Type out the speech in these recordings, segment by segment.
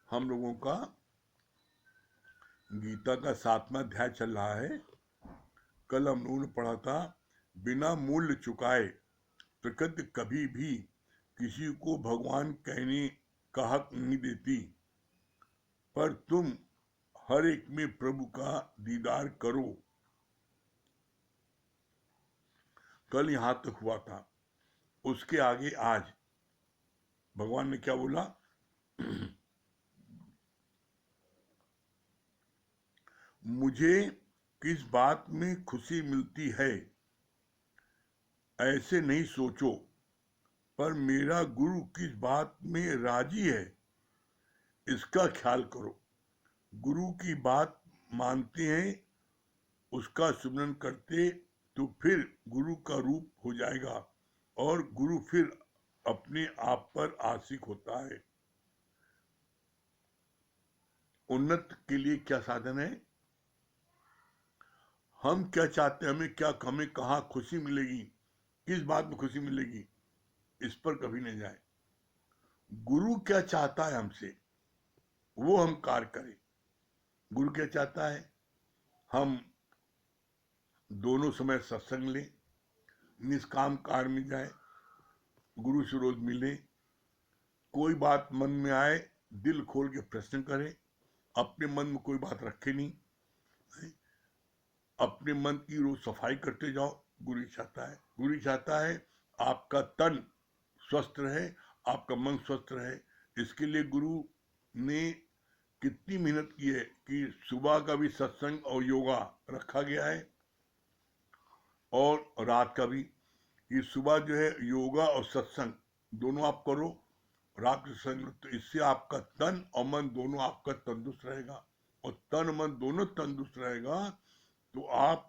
हम लोगों का गीता का 7वां अध्याय चल रहा है। कल हम लोगों ने पढ़ा था, बिना मूल्य चुकाए प्रकृति कभी भी किसी को भगवान कहने का हक नहीं देती, पर तुम हर एक में प्रभु का दीदार करो। कल यहां तक हुआ था। उसके आगे आज भगवान ने क्या बोला? मुझे किस बात में खुशी मिलती है ऐसे नहीं सोचो, पर मेरा गुरु किस बात में राजी है इसका ख्याल करो। गुरु की बात मानते हैं, उसका सुमिरन करते तो फिर गुरु का रूप हो जाएगा और गुरु फिर अपने आप पर आशिक होता है। उन्नत के लिए क्या साधन है? हम क्या चाहते हैं, हमें कहाँ खुशी मिलेगी, किस बात में खुशी मिलेगी, इस पर कभी नहीं जाए। गुरु क्या चाहता है हमसे, वो हम कार्य करें। गुरु क्या चाहता है? हम दोनों समय सत्संग लें, निष्काम कार्य में जाए, गुरु से रोज मिले, कोई बात मन में आए दिल खोल के प्रश्न करें, अपने मन में कोई बात रखे नहीं, अपने मन की रोज सफाई करते जाओ। गुरु चाहता है, गुरु चाहता है आपका तन स्वस्थ रहे, आपका मन स्वस्थ रहे। इसके लिए गुरु ने कितनी मेहनत की है कि सुबह का भी सत्संग और योगा रखा गया है और रात का भी। ये सुबह जो है योगा और सत्संग दोनों आप करो, रात के सत्संग, तो इससे आपका तन और मन दोनों आपका तंदुरुस्त रहेगा। और तन मन दोनों तंदुरुस्त रहेगा तो आप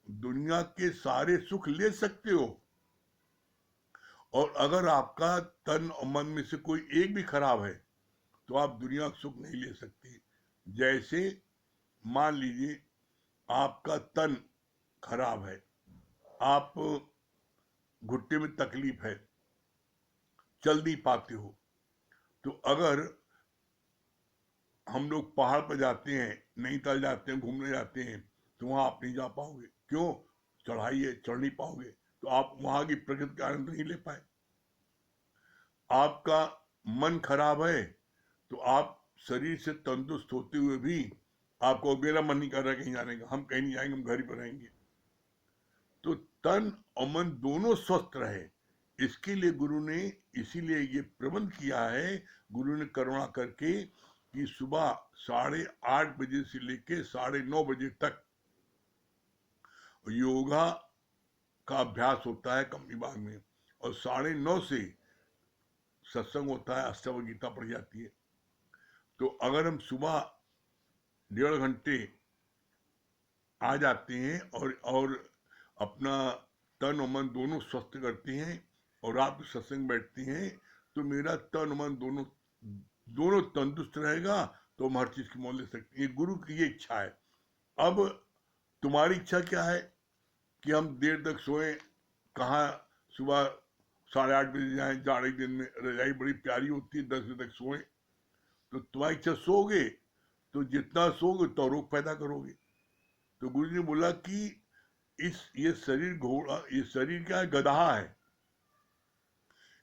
दुनिया के सारे सुख ले सकते हो। और अगर आपका तन और मन में से कोई एक भी खराब है तो आप दुनिया का सुख नहीं ले सकते। जैसे मान लीजिए आपका तन खराब है, आप घुट्टे में तकलीफ है, चल नहीं पाते हो, तो अगर हम लोग पहाड़ पर जाते हैं, नैनीताल जाते हैं, घूमने जाते हैं, तो वहां आप नहीं जा पाओगे। क्यों? चढ़ाई है, चढ़ नहीं पाओगे, तो आप वहां की प्रकृति का आनंद नहीं ले पाए। आपका मन खराब है तो आप शरीर से तंदुरुस्त होते हुए भी आपको, मेरा मन नहीं कर रहा कहीं जाने का, हम कहीं नहीं जाएंगे, हम घर ही पर रहेंगे। तो तन और मन दोनों स्वस्थ रहे, इसके लिए गुरु ने इसीलिए ये प्रबंध किया है, गुरु ने करुणा करके, कि सुबह 8:30 बजे से लेके 9:30 बजे तक योगा का अभ्यास होता है कंपनी बाग में, और 9:30 से सत्संग होता है, अष्टवक्र गीता पढ़ी जाती है। तो अगर हम सुबह 1.5 घंटे आ जाते हैं और अपना तन और मन दोनों स्वस्थ करते हैं और रात में सत्संग बैठते हैं, तो मेरा तन और मन दोनों दोनों तंदुरुस्त रहेगा, तो हम हर चीज की मोल ले सकते हैं। गुरु की ये इच्छा है। अब तुम्हारी इच्छा क्या है कि हम देर तक सोए? कहाँ सुबह 8:30 बजे जाए? जाड़े दिन में रजाई बड़ी प्यारी होती है, 10 बजे तक सोए। तो तुम्हारी इच्छा, सोओगे तो जितना सोओगे तो रोग पैदा करोगे। तो गुरु ने बोला कि ये शरीर घोड़ा, ये शरीर क्या है? गधा है।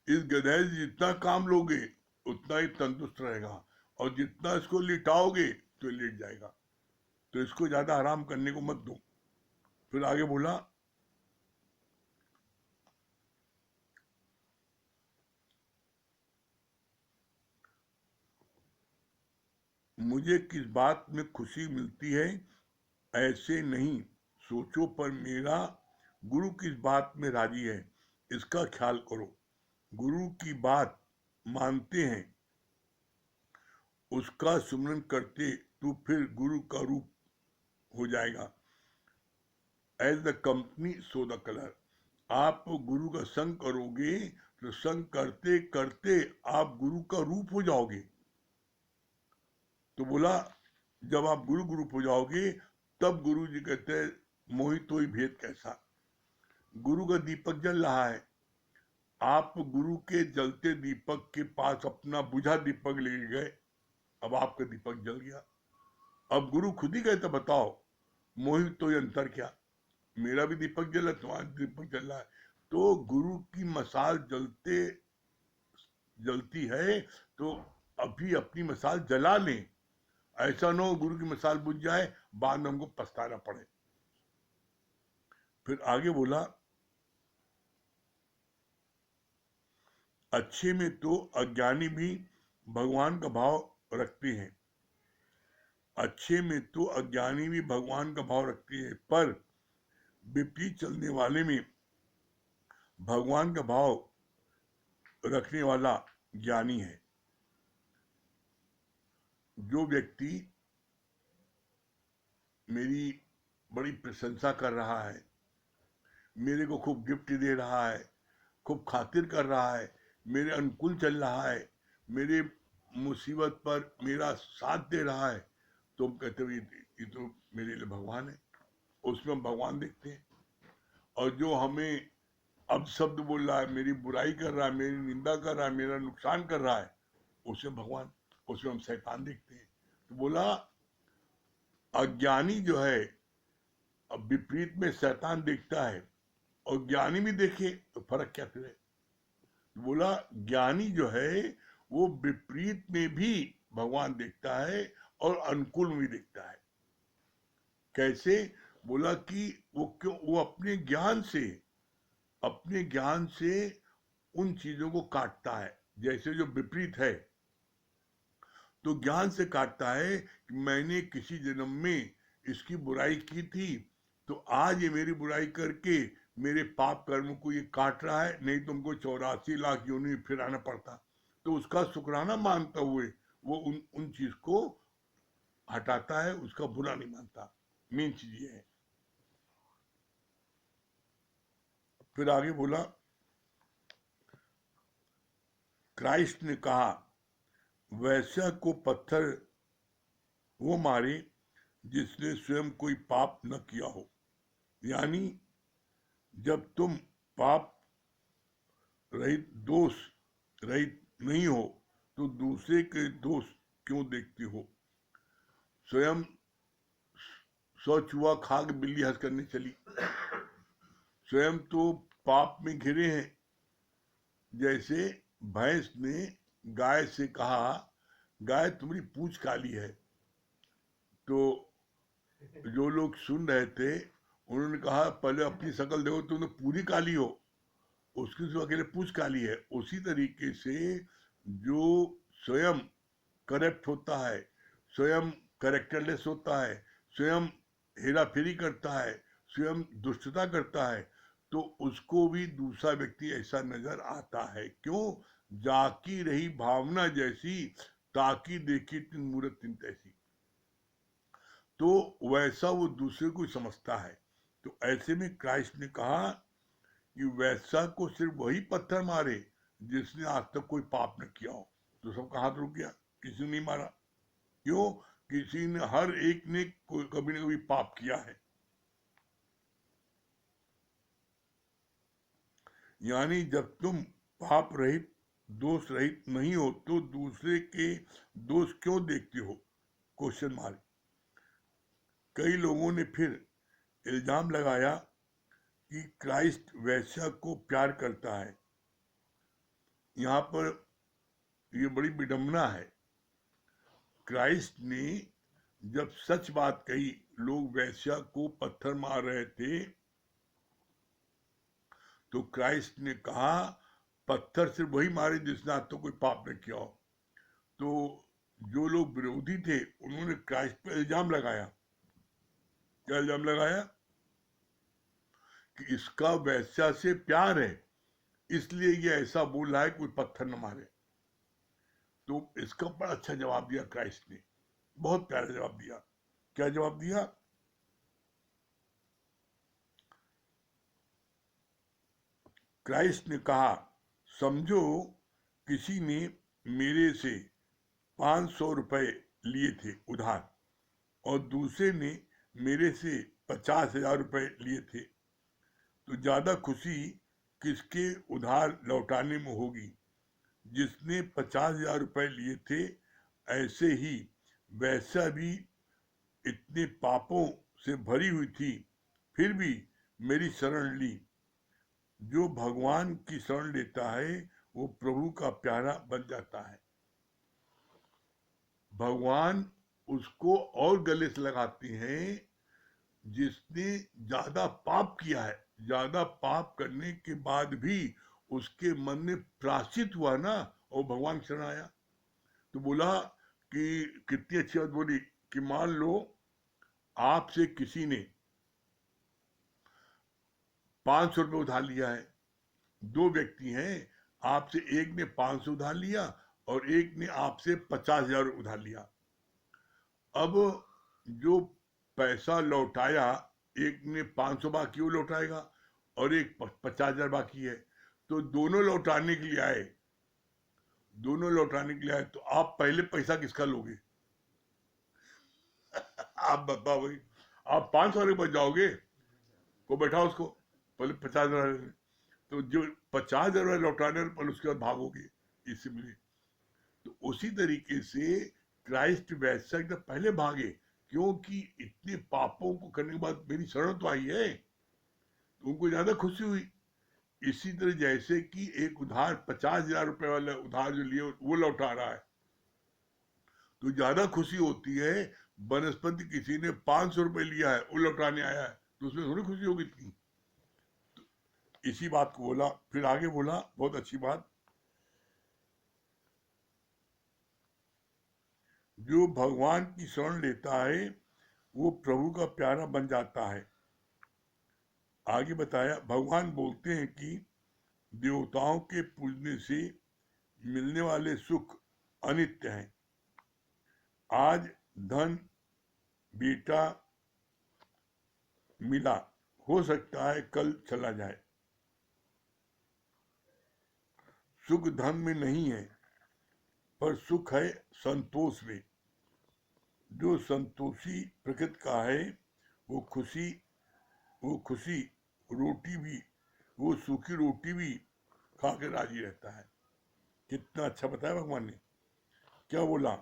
इस गधे से जितना काम लोगे उतना ही तंदुरुस्त रहेगा, और जितना इसको लिटाओगे तो लेट जाएगा। तो इसको ज्यादा आराम करने को मत दो। फिर आगे बोला, मुझे किस बात में खुशी मिलती है ऐसे नहीं सोचो, पर मेरा गुरु किस बात में राजी है इसका ख्याल करो। गुरु की बात मानते हैं, उसका सुमिरन करते तो फिर गुरु का रूप हो जाएगा। As the company so the colour. आप गुरु का संग करोगे तो संग करते करते आप गुरु का रूप हो जाओगे। तो बोला, जब आप गुरु के रूप हो जाओगे तब गुरु जी कहते हैं, मोहित होई भेद कैसा। गुरु का दीपक जल रहा है, आप गुरु के जलते दीपक के पास अपना बुझा दीपक ले गए, अब आपका दीपक जल गया। अब गुरु खुद ही कहता बताओ मोहित तो ये अंतर क्या, मेरा भी दीपक जला तुम्हारा दीपक जल रहा है। तो गुरु की मसाल जलती है तो अभी अपनी मसाल जला लें, ऐसा ना हो गुरु की मसाल बुझ जाए बाद में हमको पछताना पड़े। फिर आगे बोला अच्छे में तो अज्ञानी भी भगवान का भाव रखते हैं, अच्छे में तो अज्ञानी भी भगवान का भाव रखते हैं, पर विपरीत चलने वाले में भगवान का भाव रखने वाला ज्ञानी है। जो व्यक्ति मेरी बड़ी प्रशंसा कर रहा है, मेरे को खूब गिफ्ट दे रहा है, खूब खातिर कर रहा है, मेरे अनुकूल चल रहा है, मेरे मुसीबत पर मेरा साथ दे रहा है, तो हम कहते हैं ये तो मेरे लिए भगवान है, उसमें हम भगवान देखते हैं। और जो हमें अब शब्द बोल रहा है, मेरी बुराई कर रहा है, मेरी निंदा कर रहा है, मेरा नुकसान कर रहा है, उसमें भगवान, उसमें हम शैतान देखते हैं। तो बोला अज्ञानी जो है अब विपरीत में शैतान देखता है और ज्ञानी भी देखे तो फर्क क्या फिर है। बोला ज्ञानी जो है वो विपरीत में भी भगवान देखता है और अनुकूल में भी देखता है। कैसे? बोला कि वो अपने ज्ञान से उन चीजों को काटता है। जैसे जो विपरीत है तो ज्ञान से काटता है कि मैंने किसी जन्म में इसकी बुराई की थी, तो आज ये मेरी बुराई करके मेरे पाप कर्म को ये काट रहा है, नहीं तुमको 84 लाख योनि फिर आना पड़ता। तो उसका शुक्राना मानते हुए वो उन चीज को हटाता है, उसका बुरा नहीं मानता। मेन चीज ये है। फिर आगे बोला क्राइस्ट ने कहा वैश्या को पत्थर वो मारे जिसने स्वयं कोई पाप न किया हो। यानी जब तुम पाप रहित दोष रहित नहीं हो तो दूसरे के दोष क्यों देखते हो। स्वयं चूहा खा के बिल्ली हंस करने चली, स्वयं तो पाप में घिरे हैं। जैसे भैंस ने गाय से कहा गाय तुम्हारी पूंछ काली है, तो जो लोग सुन रहे थे उन्होंने कहा पहले अपनी शक्ल देखो तुमने पूरी काली हो, उसकी तो अकेले पूंछ काली है। उसी तरीके से जो स्वयं करप्ट होता है, स्वयं करेक्टरलेस होता है, स्वयं हेरा फेरी करता है, स्वयं दुष्टता करता है, तो उसको भी दूसरा व्यक्ति ऐसा नजर आता है। क्यों? जाकी रही भावना जैसी ताकि देखी तिन मूरत तिन तैसी। तो वैसा वो दूसरे को समझता है। तो ऐसे में क्राइस्ट ने कहा कि वैसा को सिर्फ वही पत्थर मारे जिसने आज तक कोई पाप न किया हो। तो सबका हाथ रुक गया, किसी ने नहीं मारा। क्यों? किसी ने, हर एक ने कभी न कभी पाप किया है। यानी जब तुम पाप रहित दोष रहित नहीं हो तो दूसरे के दोष क्यों देखते हो? Question mark. कई लोगों ने फिर इल्जाम लगाया कि क्राइस्ट वैश्या को प्यार करता है। यहाँ पर ये बड़ी विडंबना है। क्राइस्ट ने जब सच बात कही, लोग वैश्या को पत्थर मार रहे थे, तो क्राइस्ट ने कहा पत्थर सिर्फ वही मारे जिसने आज तो कोई पाप न किया हो। तो जो लोग विरोधी थे उन्होंने क्राइस्ट पर इल्जाम लगाया। क्या इल्जाम लगाया? कि इसका वैश्या से प्यार है इसलिए ये ऐसा बोल रहा है कोई पत्थर न मारे। तो इसका बड़ा अच्छा जवाब दिया क्राइस्ट ने, बहुत प्यारा जवाब दिया। क्या जवाब दिया? क्राइस्ट ने कहा समझो किसी ने मेरे से 500 रुपए लिए थे उधार और दूसरे ने मेरे से 50,000 रुपए लिए थे, तो ज्यादा खुशी किसके उधार लौटाने में होगी? जिसने 50,000 रुपए लिए थे ऐसे ही वैसा भी इतने पापों से भरी हुई थी, फिर भी मेरी शरण ली। जो भगवान की शरण लेता है वो प्रभु का प्यारा बन जाता है। भगवान उसको और गले से लगाते हैं जिसने ज्यादा पाप किया है। ज्यादा पाप करने के बाद भी उसके मन में प्राश्चित हुआ ना, और भगवान शरण आया, तो बोला कि कितनी अच्छी बात बोली कि मान लो आपसे किसी ने 500 रुपये उधार लिया है। दो व्यक्ति हैं, आपसे एक ने 500 उधार लिया और एक ने आपसे 50,000 उधार लिया। अब जो पैसा लौटाया, एक ने 500 बाकी वो लौटाएगा और एक 50,000 बाकी है, तो दोनों लौटाने के लिए आए। दोनों लौटाने के लिए आए तो आप पहले पैसा किसका लोगे? आप बताओ भाई, आप 500 वाले बच जाओगे, को बैठा उसको पहले 50,000, तो जो 50,000 लौटाने पर उसके बाद भागोगे इसलिए। तो उसी तरीके से क्राइस्ट वैसा एकदम पहले भागे, क्योंकि इतने पापों को करने के बाद मेरी शरण तो आई है, तो उनको ज्यादा खुशी हुई। इसी तरह जैसे कि एक उधार 50,000 रुपए वाला उधार जो लिए वो लौटा रहा है, तो ज्यादा खुशी होती है। बनस्पति किसी ने 500 रुपए लिया है, वो लौटाने आया है, तो उसमें थोड़ी खुशी होगी इतनी। तो इसी बात को बोला, फिर आगे बोला बहुत अच्छी बात, जो भगवान की शरण लेता है वो प्रभु का प्यारा बन जाता है। आगे बताया, भगवान बोलते हैं कि देवताओं के पूजने से मिलने वाले सुख अनित्य हैं। आज धन बेटा मिला, हो सकता है कल चला जाए। सुख धन में नहीं है, पर सुख है संतोष में। जो संतोषी प्रकृति का है वो खुशी रोटी भी, वो सूखी रोटी भी खा के राजी रहता है। कितना अच्छा बताया भगवान ने। क्या बोला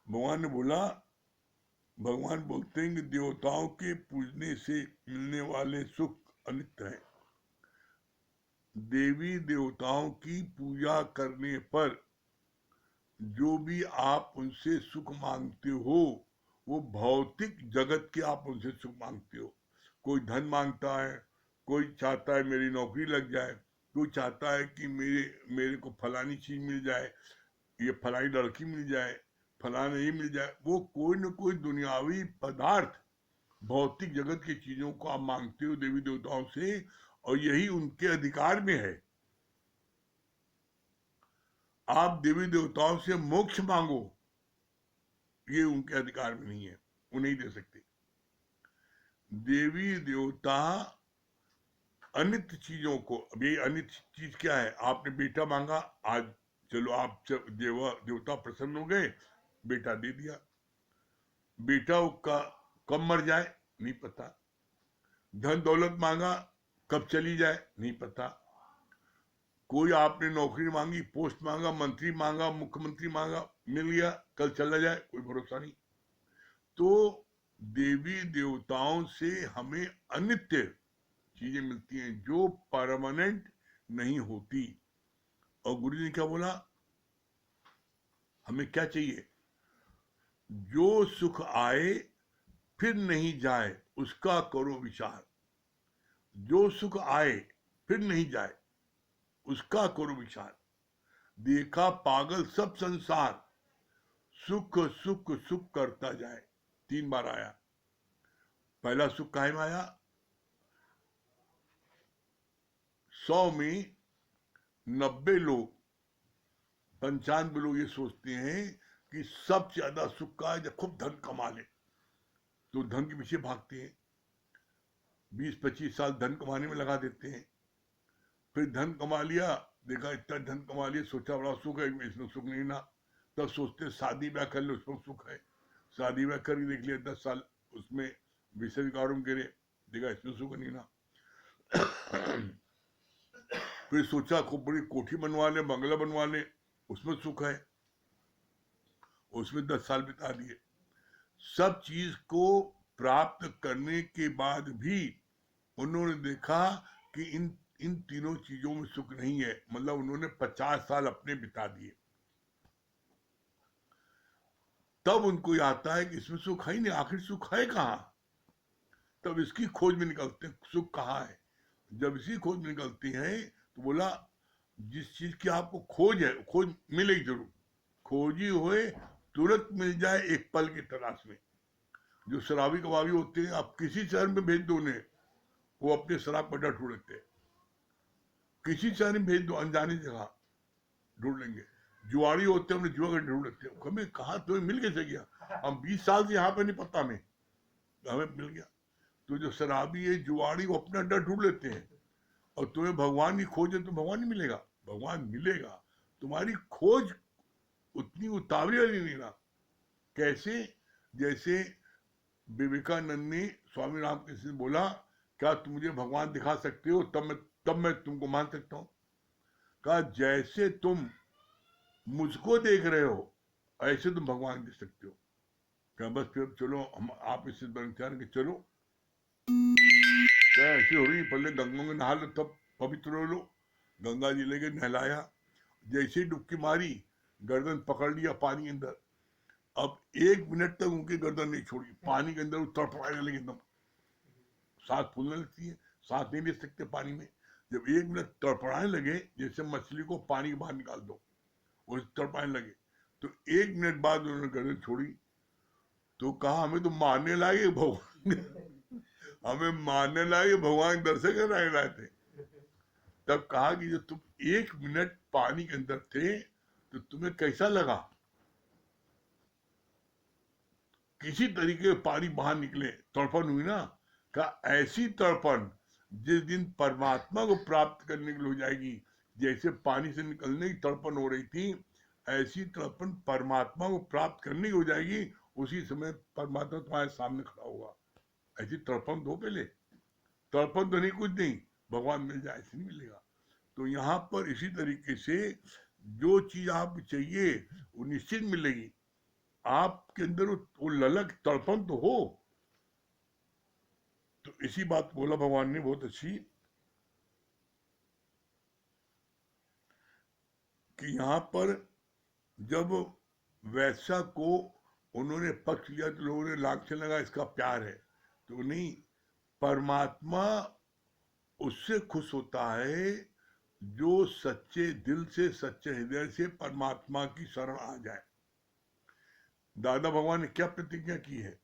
भगवान ने? बोला, भगवान बोलते हैं कि देवताओं के पूजने से मिलने वाले सुख अनित्य हैं। देवी देवताओं की पूजा करने पर जो भी आप उनसे सुख मांगते हो, वो भौतिक जगत के आप उनसे सुख मांगते हो। कोई धन मांगता है, कोई चाहता है मेरी नौकरी लग जाए, कोई चाहता है कि मेरे को फलानी चीज मिल जाए, ये फलानी लड़की मिल जाए, फलाना ये मिल जाए। वो कोई न कोई दुनियावी पदार्थ, भौतिक जगत की चीजों को आप मांगते हो देवी देवताओं से, और यही उनके अधिकार में है। आप देवी देवताओं से मोक्ष मांगो, ये उनके अधिकार में नहीं है, वो नहीं दे सकते। देवी देवता अनित्य चीजों को, अब ये अनित्य चीज क्या है? आपने बेटा मांगा, आज चलो आप देवता प्रसन्न हो गए, बेटा दे दिया। बेटा का कब मर जाए नहीं पता। धन दौलत मांगा, कब चली जाए नहीं पता। कोई आपने नौकरी मांगी, पोस्ट मांगा, मंत्री मांगा, मुख्यमंत्री मांगा, मिल गया, कल चला जाए, कोई भरोसा नहीं। तो देवी देवताओं से हमें अनित्य चीजें मिलती हैं जो परमानेंट नहीं होती। और गुरु जी ने क्या बोला, हमें क्या चाहिए? जो सुख आए फिर नहीं जाए उसका करो विचार। जो सुख आए फिर नहीं जाए उसका करो विचार। देखा पागल सब संसार, सुख सुख सुख करता जाए। 3 बार आया। पहला सुख काहे में आया? 100 में 90 लोग, 95 लोग ये सोचते हैं कि सबसे ज्यादा सुख का है जब खूब धन कमा ले, तो धन के पीछे भागते हैं। 20-25 साल धन कमाने में लगा देते हैं। फिर धन कमा लिया, देखा इतना धन कमा लिया, सोचा बड़ा सुख है, इसमें सुख नहीं ना। तब सोचते शादी ब्याह कर लो, उसमें सुख है। शादी ब्याह करके देख लिया 10 साल, उसमें विषय विकारों गिरे, देखा इसमें सुख नहीं ना। फिर सोचा खूब बड़ी कोठी बनवा ले, बंगला बनवा ले, उसमें सुख है। उसमें 10 साल बिता दिए। सब चीज को प्राप्त करने के बाद भी उन्होंने देखा कि इन इन तीनों चीजों में सुख नहीं है, मतलब उन्होंने 50 साल अपने बिता दिए। तब उनको आता है कि इसमें सुख है ही नहीं, आखिर सुख है कहाँ। तब इसकी खोज में निकलते हैं सुख कहाँ है। जब इसी खोज में निकलती है तो बोला जिस चीज की आपको खोज है, खोज मिलेगी जरूर, खोजी हुए तुरंत मिल जाए एक पल की तलाश में। जो शराबी कबाबी होते हैं, आप किसी शहर में भेज दो उन्हें, वो अपने शराब का अड्डा ढूंढ लेते हैं। किसी शहर में भेज दो, अनजानी जगह ढूंढ लेंगे। जुआरी होते हैं, अपने जुआ का ढूंढ लेते हैं। हमें कहा तुम्हें मिल कैसे गया, हम 20 साल से यहाँ पे नहीं, पता हमें मिल गया। तो जो शराबी है, जुआरी, वो अपना अड्डा ढूंढ लेते हैं। और तुम्हें भगवान की खोज है तो भगवान ही मिलेगा, भगवान मिलेगा। तुम्हारी खोज उतनी उतावली वाली नहीं ना। कैसे? जैसे विवेकानंद ने स्वामी रामकृष्ण से बोला, क्या तुम मुझे भगवान दिखा सकते हो, तब मैं तुमको मान सकता हूं। कहा जैसे तुम मुझको देख रहे हो ऐसे तुम भगवान देख सकते हो। क्या बस फिर चलो हम आप इससे विचार के चलो, क्या ऐसी हो रही, पहले गंगा में नहा लो तब पवित्र हो लो। गंगा जी लेके नहलाया, जैसे ही डुबकी मारी, गर्दन पकड़ लिया पानी के अंदर। अब 1 मिनट तक उनकी गर्दन नहीं छोड़ी, पानी के अंदर तड़पड़ाने लगे एकदम, सांस फूलने लगती है, सांस नहीं ले सकते पानी में। जब 1 मिनट तड़पड़ाने लगे, जैसे मछली को पानी के बाहर निकाल दो, वो तड़पाने लगे, तो 1 मिनट बाद उन्होंने गर्दन छोड़ी। तो कहा हमें तो मारने लागे भगवान हमें मारने लागे, भगवान दर्शन कराने लाए थे। तब कहा कि जब तुम 1 मिनट पानी के अंदर थे तो तुम्हें कैसा लगा। किसी तरीके पानी बाहर निकले, तड़पन हुई ना। कहा ऐसी तड़पन जिस दिन परमात्मा को प्राप्त करने के लिए हो जाएगी, जैसे पानी से निकलने की तड़पन हो रही थी, ऐसी तड़पन परमात्मा को प्राप्त करने की हो जाएगी। उसी समय परमात्मा तुम्हारे सामने खड़ा होगा। ऐसी तड़पन दो पहले, तड़पन तो नहीं, कुछ नहीं, भगवान मिल जाए ऐसे नहीं मिलेगा। तो यहाँ पर इसी तरीके से जो चीज आपको चाहिए वो निश्चित मिलेगी। आपके अंदर वो ललक तड़पन तो हो। तो इसी बात बोला भगवान ने बहुत अच्छी, कि यहाँ पर जब वैश्या को उन्होंने पक्ष लिया तो लोगों ने लांछन लगा इसका प्यार है, तो नहीं, परमात्मा उससे खुश होता है जो सच्चे दिल से, सच्चे हृदय से परमात्मा की शरण आ जाए। दादा भगवान ने क्या प्रतिज्ञा की है,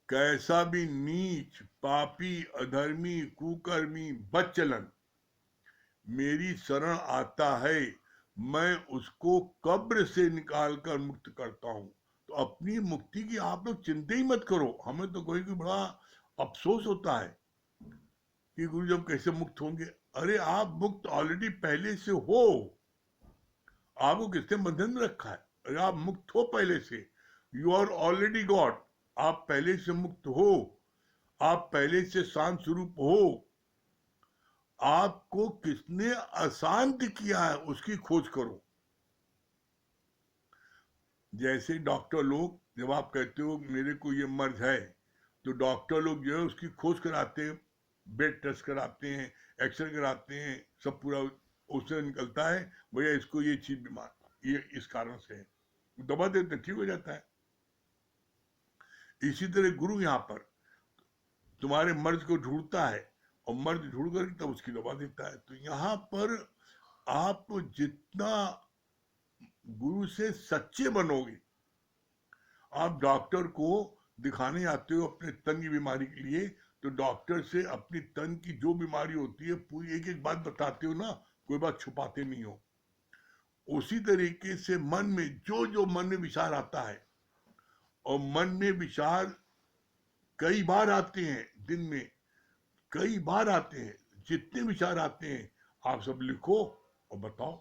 कैसा भी नीच, पापी, अधर्मी, कुकर्मी, बदचलन मेरी शरण आता है, मैं उसको कब्र से निकाल कर मुक्त करता हूं। तो अपनी मुक्ति की आप लोग चिंता ही मत करो। हमें तो कोई बड़ा अफसोस होता है कि गुरु जब कैसे मुक्त होंगे। अरे आप मुक्त ऑलरेडी पहले से हो, आपको किसने बंधन में रखा है। अरे आप मुक्त हो पहले से, यू आर ऑलरेडी गॉड। आप पहले से मुक्त हो, आप पहले से शांत स्वरूप हो। आपको किसने अशांत किया है उसकी खोज करो। जैसे डॉक्टर लोग, जब आप कहते हो मेरे को ये मर्ज है, तो डॉक्टर लोग जो है उसकी खोज कराते हैं, ब्लड टेस्ट कराते हैं, एक्सरे कराते हैं, सब पूरा उससे निकलता है भैया इसको ये चीज बीमार, ये इस कारण से है, दवा देते ठीक हो जाता है। इसी तरह गुरु यहाँ पर तुम्हारे मर्ज को ढूंढता है और मर्ज ढूंढ कर तब उसकी दवा देता है। तो यहाँ पर आप जितना गुरु से सच्चे बनोगे, आप डॉक्टर को दिखाने आते हो अपने तन की बीमारी के लिए, तो डॉक्टर से अपनी तन की जो बीमारी होती है पूरी एक एक बात बताते हो ना, कोई बात छुपाते नहीं हो। उसी तरीके से मन में जो जो मन में विचार आता है, और मन में विचार कई बार आते हैं दिन में, कई बार आते हैं, जितने विचार आते हैं आप सब लिखो और बताओ।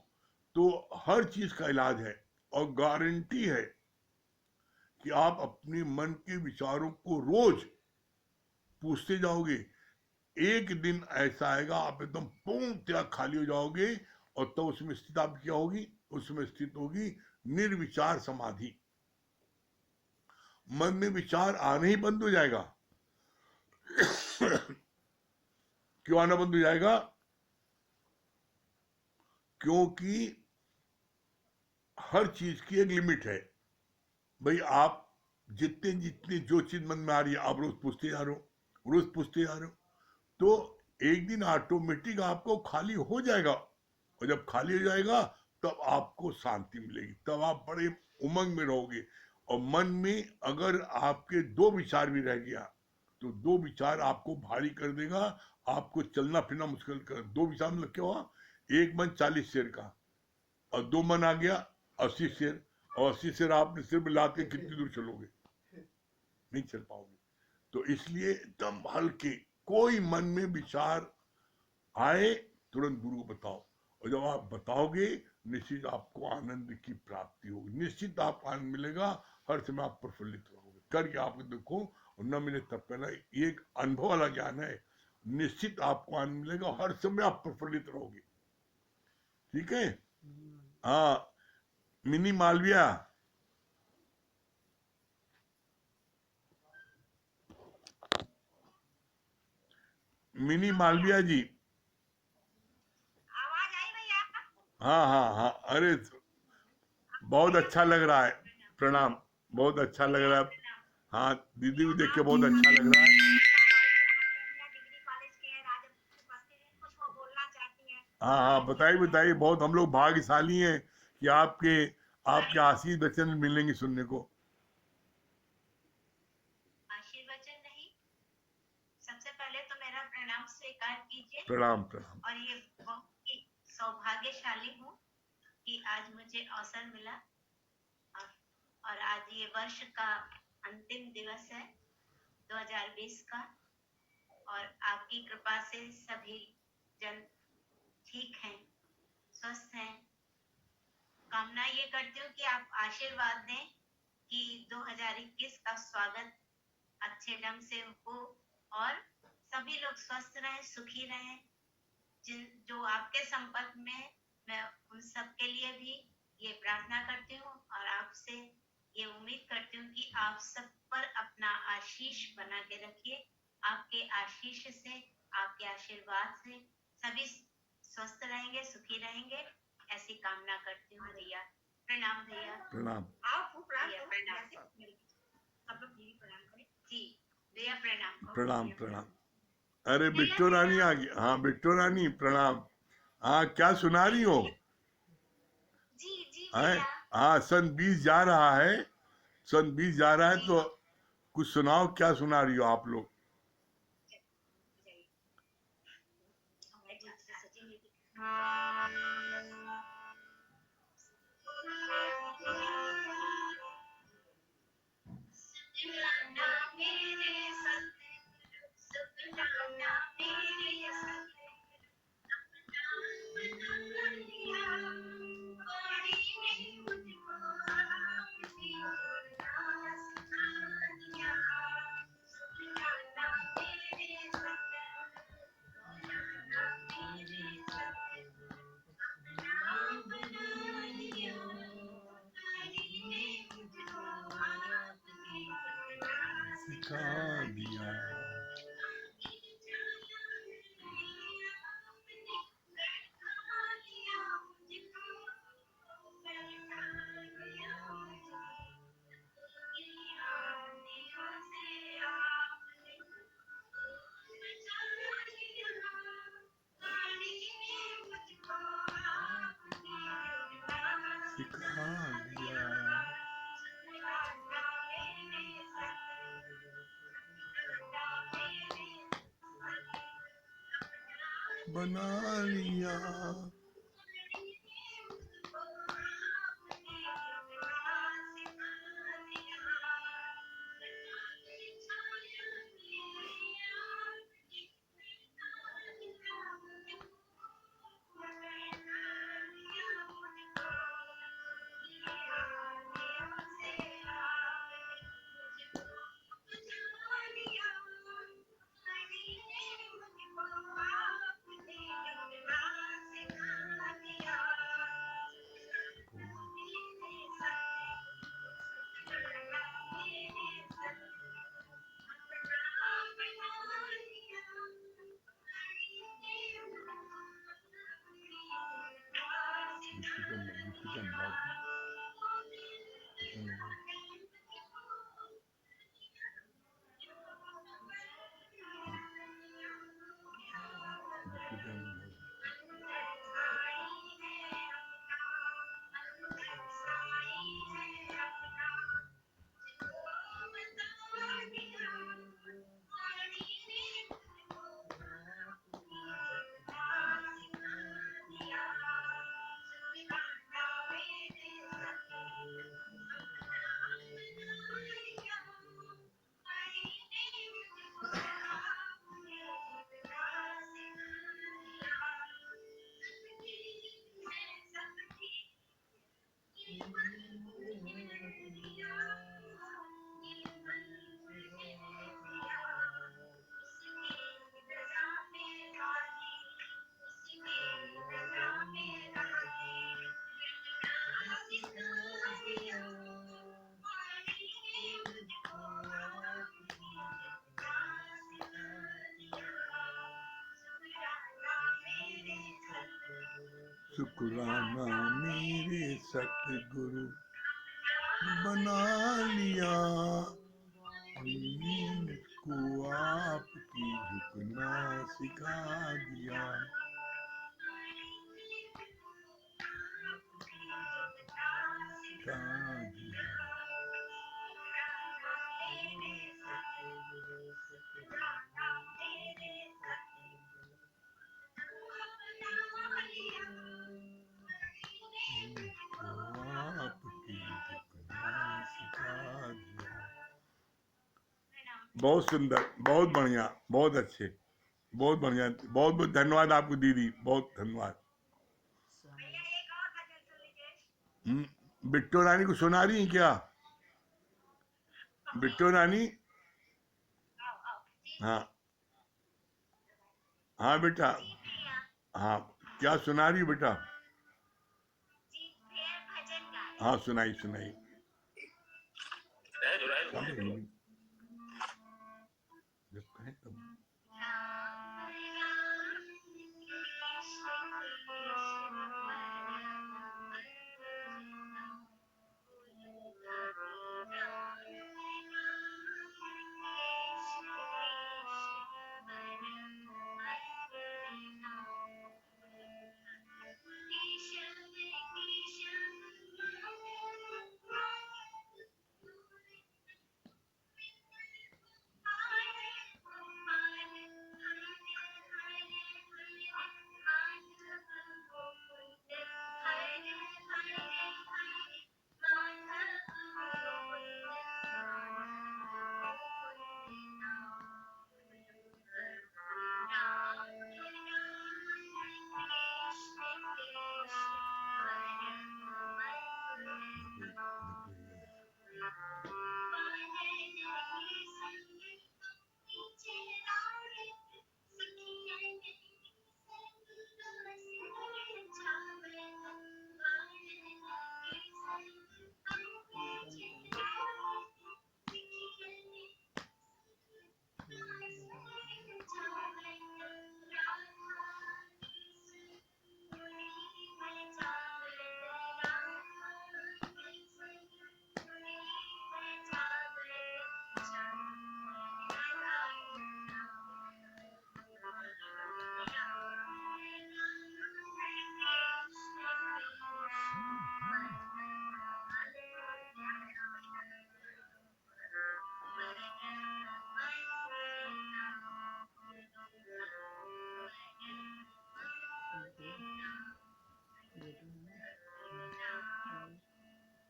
तो हर चीज का इलाज है, और गारंटी है कि आप अपने मन के विचारों को रोज पूछते जाओगे, एक दिन ऐसा आएगा आप एकदम पूर्णतया खाली हो जाओगे, और तब उसमें स्थित आप क्या होगी, उसमें स्थित होगी निर्विचार समाधि। मन में विचार आने ही बंद हो जाएगा। क्यों आना बंद हो जाएगा? क्योंकि हर चीज की एक लिमिट है। भाई आप जितने जितने जो चीज मन में आ रही है आप रोज पूछते जा रहे हो, रोज पूछते जा रहे हो, तो एक दिन ऑटोमेटिक आपको खाली हो जाएगा। और जब खाली हो जाएगा तब आपको शांति मिलेगी, तब आप बड़े उमंग में रहोगे। और मन में अगर आपके दो विचार भी रह गया तो दो विचार आपको भारी कर देगा, आपको चलना फिरना मुश्किल कर। दो विचार मतलब क्या हुआ? एक मन 40 शेर का और दो मन आ गया 80 शेर, और 80 शेर आपने सिर में लाते कितनी दूर चलोगे? नहीं चल पाओगे। तो इसलिए एकदम हल्के, कोई मन में विचार आए तुरंत गुरु को बताओ, और जब आप बताओगे निश्चित आपको आनंद की प्राप्ति होगी, निश्चित आपको आनंद मिलेगा। हर समय आप प्रफुल्लित रहोगे। करके आप देखो, और न मिले तब पहला, ये एक अनुभव वाला ज्ञान है। निश्चित आपको आनंद मिलेगा, हर समय आप प्रफुल्लित रहोगे। ठीक है? हाँ, मिनी मालविया, मिनी मालविया जी। आवाज आई भैया? हाँ हाँ हाँ, अरे बहुत अच्छा लग रहा है। प्रणाम, बहुत अच्छा लग रहा है। हाँ, दीदी को देख के बहुत अच्छा लग रहा है। डिग्री कॉलेज के हैं, राजद उपस्थित हैं, कुछ वो बोलना चाहती हैं। हाँ हाँ, बताइए बताइए, बहुत हम लोग भाग्यशाली हैं कि आपके आपके आशीष वचन मिलेंगे सुनने को। आशीर्वचन नहीं, सबसे पहले तो मेरा प्रणाम स्वीकार कीजिए। प्रणाम प्रणाम। और ये बहुत ही सौभाग्यशाली हूँ कि आज मुझे अवसर मिला, और, और आज ये वर्ष का अंतिम दिवस है 2020 का, और आपकी कृपा से सभी जन ठीक हैं, स्वस्थ हैं। कामना ये करती हूँ कि आप आशीर्वाद दें कि 2021 का स्वागत अच्छे ढंग से हो, और सभी लोग स्वस्थ रहें, सुखी रहें। जिन जो आपके संपर्क में, मैं उन सब के लिए भी ये प्रार्थना करती हूँ, और आपसे ये उम्मीद करती हूँ कि आप सब पर अपना आशीष बना के रखिए। आपके आशीष से, आपके आशीर्वाद से सभी स्वस्थ रहेंगे, सुखी रहेंगे, ऐसी कामना करती हूँ भैया। प्रणाम भैया। प्रणाम आप भैया प्रणाम। सब लोग दीदी प्रणाम करें जी। भैया प्रणाम। प्रणाम प्रणाम। अरे बिट्टो रानी आ गई। हाँ बिट्टो रानी प्रणाम। हाँ, क्या सुना रही हो? जी जी है? भैया। हाँ, सन 20 जा रहा है, सन 20 जा रहा है, जी तो कुछ सुनाओ, क्या सुना रही हो आप लोग? सिखा दिया। सिखा दिया, बना लिया। भजन बहुत शुक्राना मेरे सतगुरु बना लिया, मुझको आपकी झुकना सिखा दिया। बहुत सुंदर, बहुत बढ़िया, बहुत अच्छे, बहुत बढ़िया, बहुत बहुत धन्यवाद आपको दीदी, बहुत धन्यवाद। बिट्टो रानी को सुना रही हैं क्या? बिट्टो रानी, हाँ हाँ बेटा, हाँ क्या सुना रही हो बेटा? हाँ सुनाई सुनाई। जब कहें तब।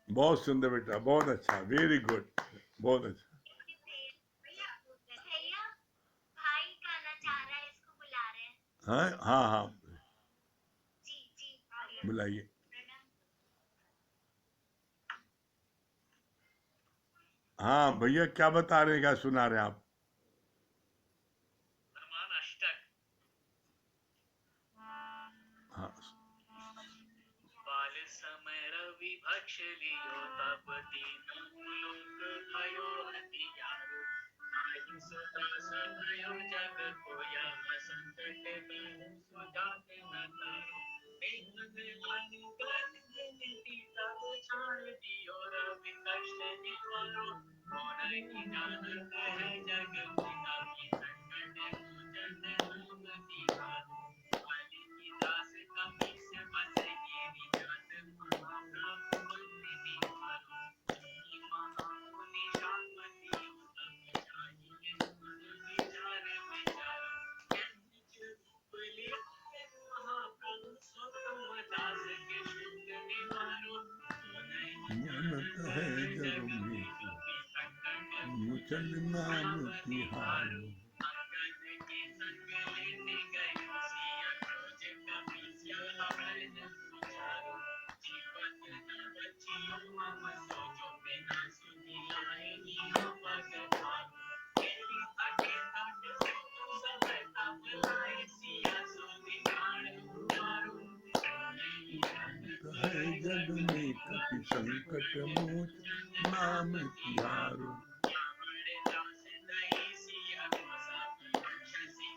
बहुत सुंदर बेटा, बहुत अच्छा, वेरी गुड, बहुत अच्छा। भाई गाना चाह रहा है, इसको बुला रहे हैं। हाँ हाँ हाँ, जी जी बुलाइए। हाँ भैया, क्या बता रहे हैं, क्या सुना रहे हैं आप? हाँ बाल समय रवि भक्ष लियो, तब दीन लोक भयो हथियारो। आई सदा सहयो जग को, यह संकट में सुजात न तारो। मिलती तब छाड़ दियो रवि कष्ट निवारो वो नहीं जानत है जग में कभी संकट मोचन नाम तिहारो काली की दास कभी से बसे गिरी जात महाप्रभु बंदी निहारो जोगी महामुनि शांति तब चाहिए मन विचार विचारो निज रूप लिया महाप्रभु स्वतम दास के शुद्ध निवारो वो नहीं जानत है जग में कभी संकट मोचन नाम तिहारो। अंगद के संग लेने गए सिया खोज कभी सिया भजन विचारो जीवन न बचियो मम सोचो बिना सुनि लाएगी हम भगवान तेरी थके तट सो सब तब लाए सिया सो निकाल उतारो नहीं जानत है जग में कपि संकट मोचन नाम तिहारो। बड़े दास दई सिया को सब शशि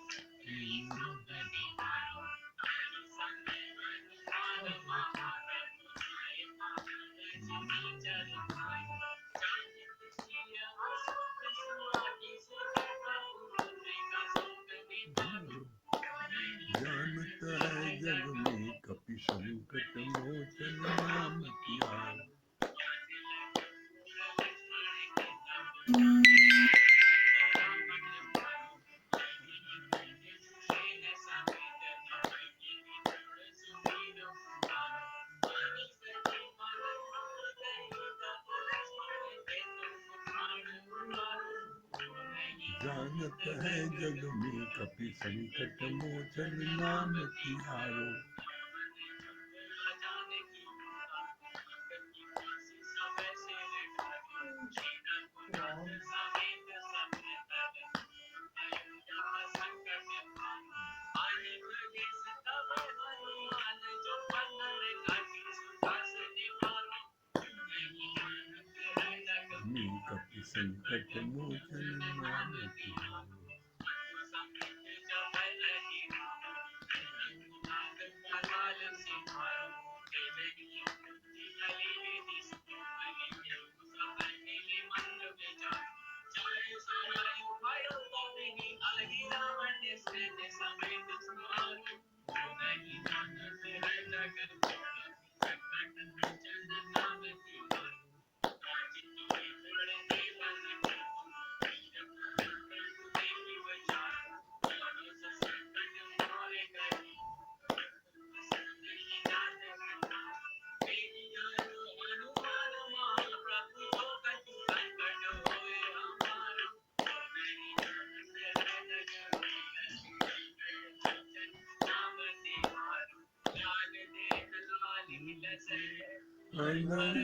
गई सब निहारो हरि संग अनुराग महाप्रभु जाय महाराज जी चल भाई जानत सिया अशोक सुआगी सुत प्रभु का शोक निवारो जानत है जग में कपि संकट मोचन नाम तिहारो। जानत है जग में कपि संकट मोचन नाम तिहारो। में कपि संकट मोचन नाम तिहारो।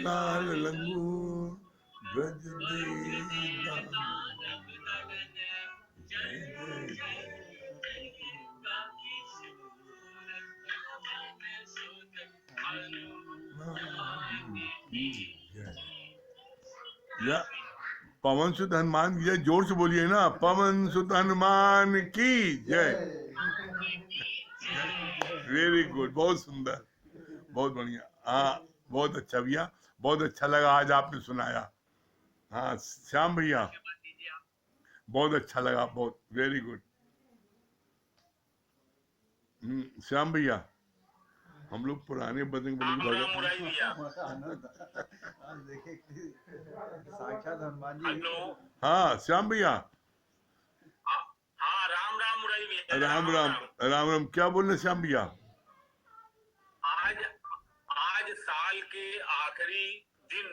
लाल लंगूर गज दे दाम। जय जय जय नाम की जय। या पवन सुत हनुमान की जय जोर से बोलिए ना, पवन सुत हनुमान की जय। वेरी गुड, बहुत सुंदर, बहुत बढ़िया। हाँ बहुत अच्छा भैया, बहुत अच्छा लगा आज आपने सुनाया। हाँ श्याम भैया बहुत अच्छा लगा, बहुत वेरी गुड। श्याम भैया हम लोग पुराने बजरंग बली की भगत साक्षात हनुमान जी। हेलो हाँ श्याम भैया हाँ राम राम मुरारी भैया राम राम राम राम। क्या बोल रहे श्याम भैया? आज आज साल के आखिरी दिन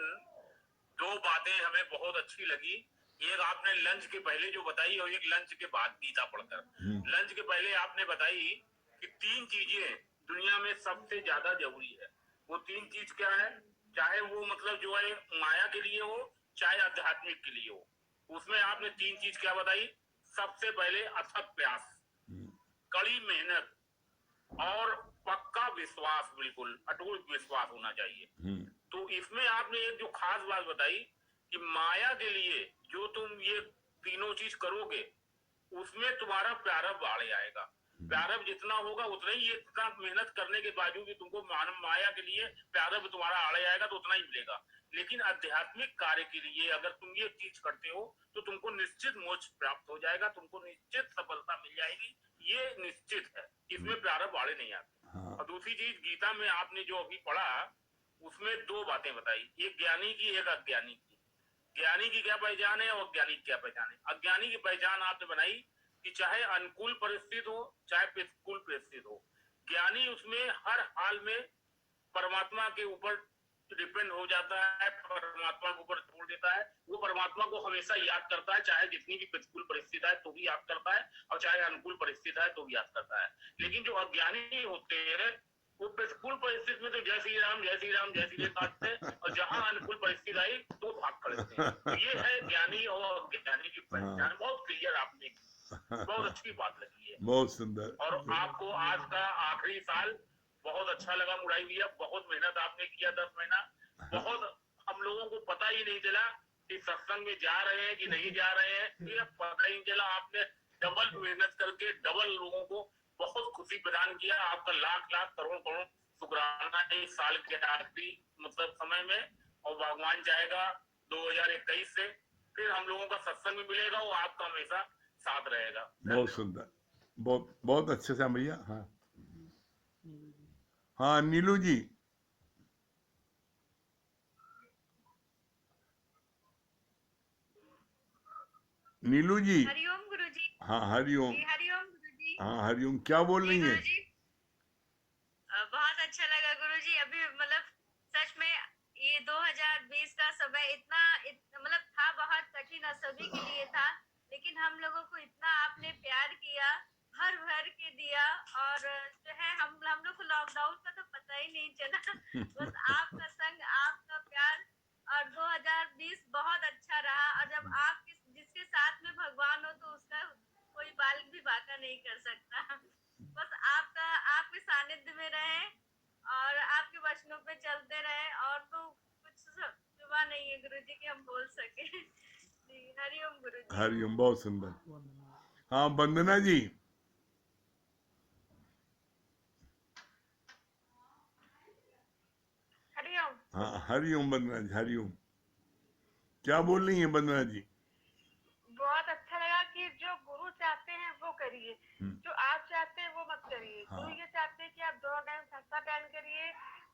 दो बातें हमें बहुत अच्छी लगी। एक आपने लंच के पहले जो बताई और एक लंच के बाद गीता पढ़कर। लंच के पहले आपने बताई कि 3 चीजें दुनिया में सबसे ज्यादा जरूरी है। वो 3 चीज क्या है? चाहे वो मतलब जो है माया के लिए हो, चाहे आध्यात्मिक के लिए हो। उसमें आपने 3 चीज क्या बताई? सबसे पहले अथक प्रयास, कड़ी मेहनत और पक्का विश्वास, बिल्कुल अटूट विश्वास होना चाहिए। तो इसमें आपने एक जो खास बात बताई कि माया के लिए जो तुम ये तीनों चीज करोगे उसमें तुम्हारा प्रारब्ध बढ़ जाएगा। प्रारब्ध जितना होगा उतना ही, ये इतना मेहनत करने के बावजूद भी तुमको मानव माया के लिए प्रारब्ध तुम्हारा आड़े आएगा तो उतना ही मिलेगा। लेकिन आध्यात्मिक कार्य के लिए अगर तुम ये चीज करते हो तो तुमको निश्चित मोक्ष प्राप्त हो जाएगा, तुमको निश्चित सफलता मिल जाएगी, ये निश्चित है, इसमें प्रारब्ध आड़े नहीं आते। हाँ और दूसरी चीज, गीता में आपने जो अभी पढ़ा उसमें दो बातें बताई, एक ज्ञानी की, एक अज्ञानी की। ज्ञानी की क्या पहचान है और अज्ञानी की क्या पहचान है। अज्ञानी की पहचान आपने बनाई कि चाहे अनुकूल परिस्थिति हो चाहे प्रतिकूल परिस्थिति हो, ज्ञानी उसमें हर हाल में परमात्मा के ऊपर डिपेंड हो जाता है, परमात्मा के ऊपर छोड़ देता है, वो परमात्मा को हमेशा याद करता है, चाहे जितनी भी प्रतिकूल परिस्थिति है तो भी याद करता है और चाहे अनुकूल परिस्थिति है तो भी याद करता है। लेकिन जो अज्ञानी होते हैं वो प्रतिकूल परिस्थिति में तो जय श्री राम जय श्री राम जय श्री राम काटते हैं, और जहां अनुकूल परिस्थिति आई तो भाग खड़ते हैं। तो ये है ज्ञानी और अज्ञानी की पहचान, बहुत क्लियर आपने की, बहुत अच्छी बात लगी है, बहुत सुंदर। और आपको आज का आखिरी साल बहुत अच्छा लगा मुरारी भैया, बहुत मेहनत आपने किया 10 महीना, बहुत हम लोगों को पता ही नहीं चला कि सत्संग में जा रहे हैं कि नहीं जा रहे हैं, ये पता ही नहीं चला। आपने डबल मेहनत करके डबल लोगों को बहुत खुशी प्रदान किया, आपका लाख लाख करोड़ करोड़ शुक्राना है इस साल के आखिरी मतलब समय में। और भगवान चाहेगा 2021 से फिर हम लोगों का सत्संग में मिलेगा, वो आपका हमेशा साथ रहेगा। बहुत सुंदर, बहुत बहुत अच्छे से भैया। हाँ हाँ नीलू जी। नीलू जी। हरिओम गुरुजी। हाँ हरिओम। जी हरिओम गुरुजी। हाँ हरिओम, क्या बोल जी रही हैं? गुरुजी, बहुत अच्छा लगा गुरुजी। अभी मतलब सच में ये 2020 का समय मतलब था बहुत कठिन और सभी के लिए था, लेकिन हम लोगों को इतना आपने प्यार किया, भर भर के दिया, और जो है हम लोग को लॉकडाउन का तो पता ही नहीं चला। बस आपका संग, आपका प्यार, और 2020 बहुत अच्छा रहा। और जब आप जिसके साथ में भगवान हो तो उसका कोई बाल भी बांका नहीं कर सकता। बस आपके सानिध्य में रहे और आपके वचनों पे चलते रहे, और तो कुछ जुबा नहीं है गुरुजी कि हम बोल सके। जी हरिओम गुरुजी। हरिओम, बहुत सुंदर। हाँ वंदना जी। हरिओम। हाँ हरिओम वंदना जी, हरिओम। क्या बोल रही हैं वंदना जी? बहुत अच्छा लगा कि जो गुरु चाहते हैं वो करिए, जो आप चाहते हैं वो मत करिए। हाँ। गुरु ये चाहते हैं कि आप दोनों टाइम सस्ता पहन करिए,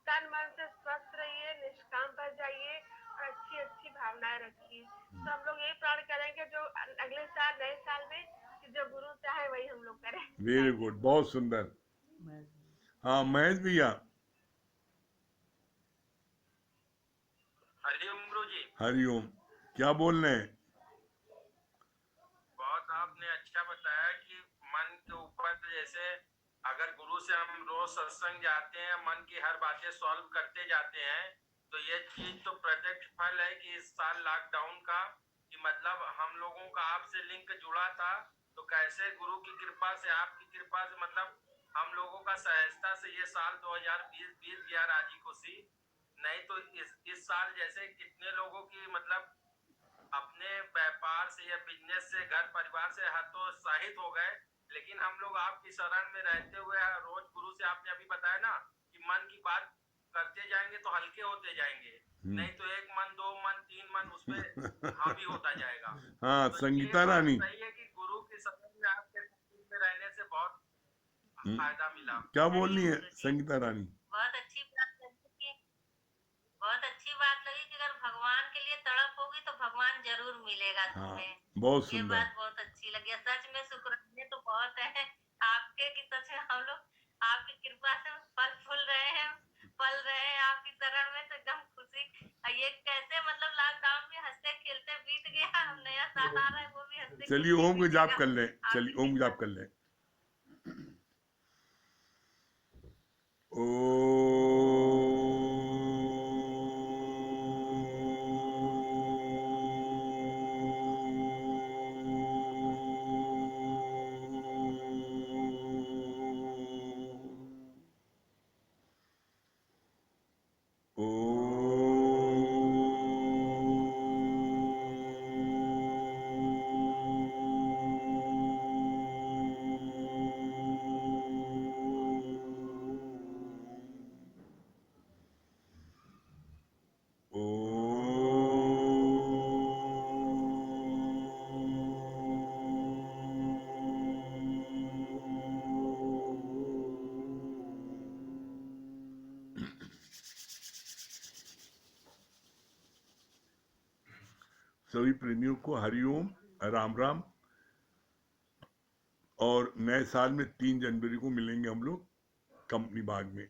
तन मन से स्वस्थ रहिए, निष्काम पर जाइए और अच्छी अच्छी भावनाएं रखिए। तो हम लोग यही प्राण करेंगे जो अगले साल नए साल में कि जो गुरु चाहे वही हम लोग करें। वेरी गुड, बहुत सुंदर। हाँ महेश भैया। हरिओम गुरु जी। हरिओम, क्या बोल रहे हैं? बहुत आपने अच्छा बताया कि मन के ऊपर जैसे अगर गुरु से हम रोज सत्संग जाते हैं, मन की हर बातें सॉल्व करते जाते हैं, तो ये चीज तो प्रत्यक्ष फल है कि इस साल लॉकडाउन का, कि मतलब हम लोगों का आपसे लिंक जुड़ा था, तो कैसे गुरु की कृपा से, आपकी कृपा से, मतलब हम लोगों का सहजता से ये साल 2020 बीत गया राजी खुशी। नहीं तो इस साल जैसे कितने लोगों की मतलब अपने व्यापार से या बिजनेस से, घर परिवार से हतोत्साहित हो गए, लेकिन हम लोग आपकी शरण में रहते हुए रोज गुरु से, आपने अभी बताया ना कि मन की बात करते जाएंगे तो हल्के होते जाएंगे, नहीं तो 1 मन 2 मन 3 मन उसमें हावी होता जाएगा। हाँ तो संगीता ये बात रानी, सही है कि गुरु की शरण में आपके संग में रहने से बहुत फायदा मिला। क्या बोल रही है संगीता रानी? बहुत अच्छी बात लगी कि अगर भगवान के लिए तड़प होगी तो भगवान जरूर मिलेगा हाँ तुम्हें। बहुत ये सुंदर। बात बहुत अच्छी लगी, सच में शुक्राने तो बहुत है आपके कि सच में हम लोग आपकी कृपा से फल फूल रहे हैं, पल रहे हैं आपकी शरण में, तो एकदम खुशी। ये कैसे मतलब लॉकडाउन में हंसते खेलते बीत गया, हम नया साल आ रहा है वो भी हंसते चलिए खेलते ओम को जाप बीतेगा। कर ले, चलिए ओम को जाप कर ले। सभी प्रेमियों को हरिओम, राम राम। और नए साल में 3 जनवरी को मिलेंगे हम लोग कंपनी बाग में।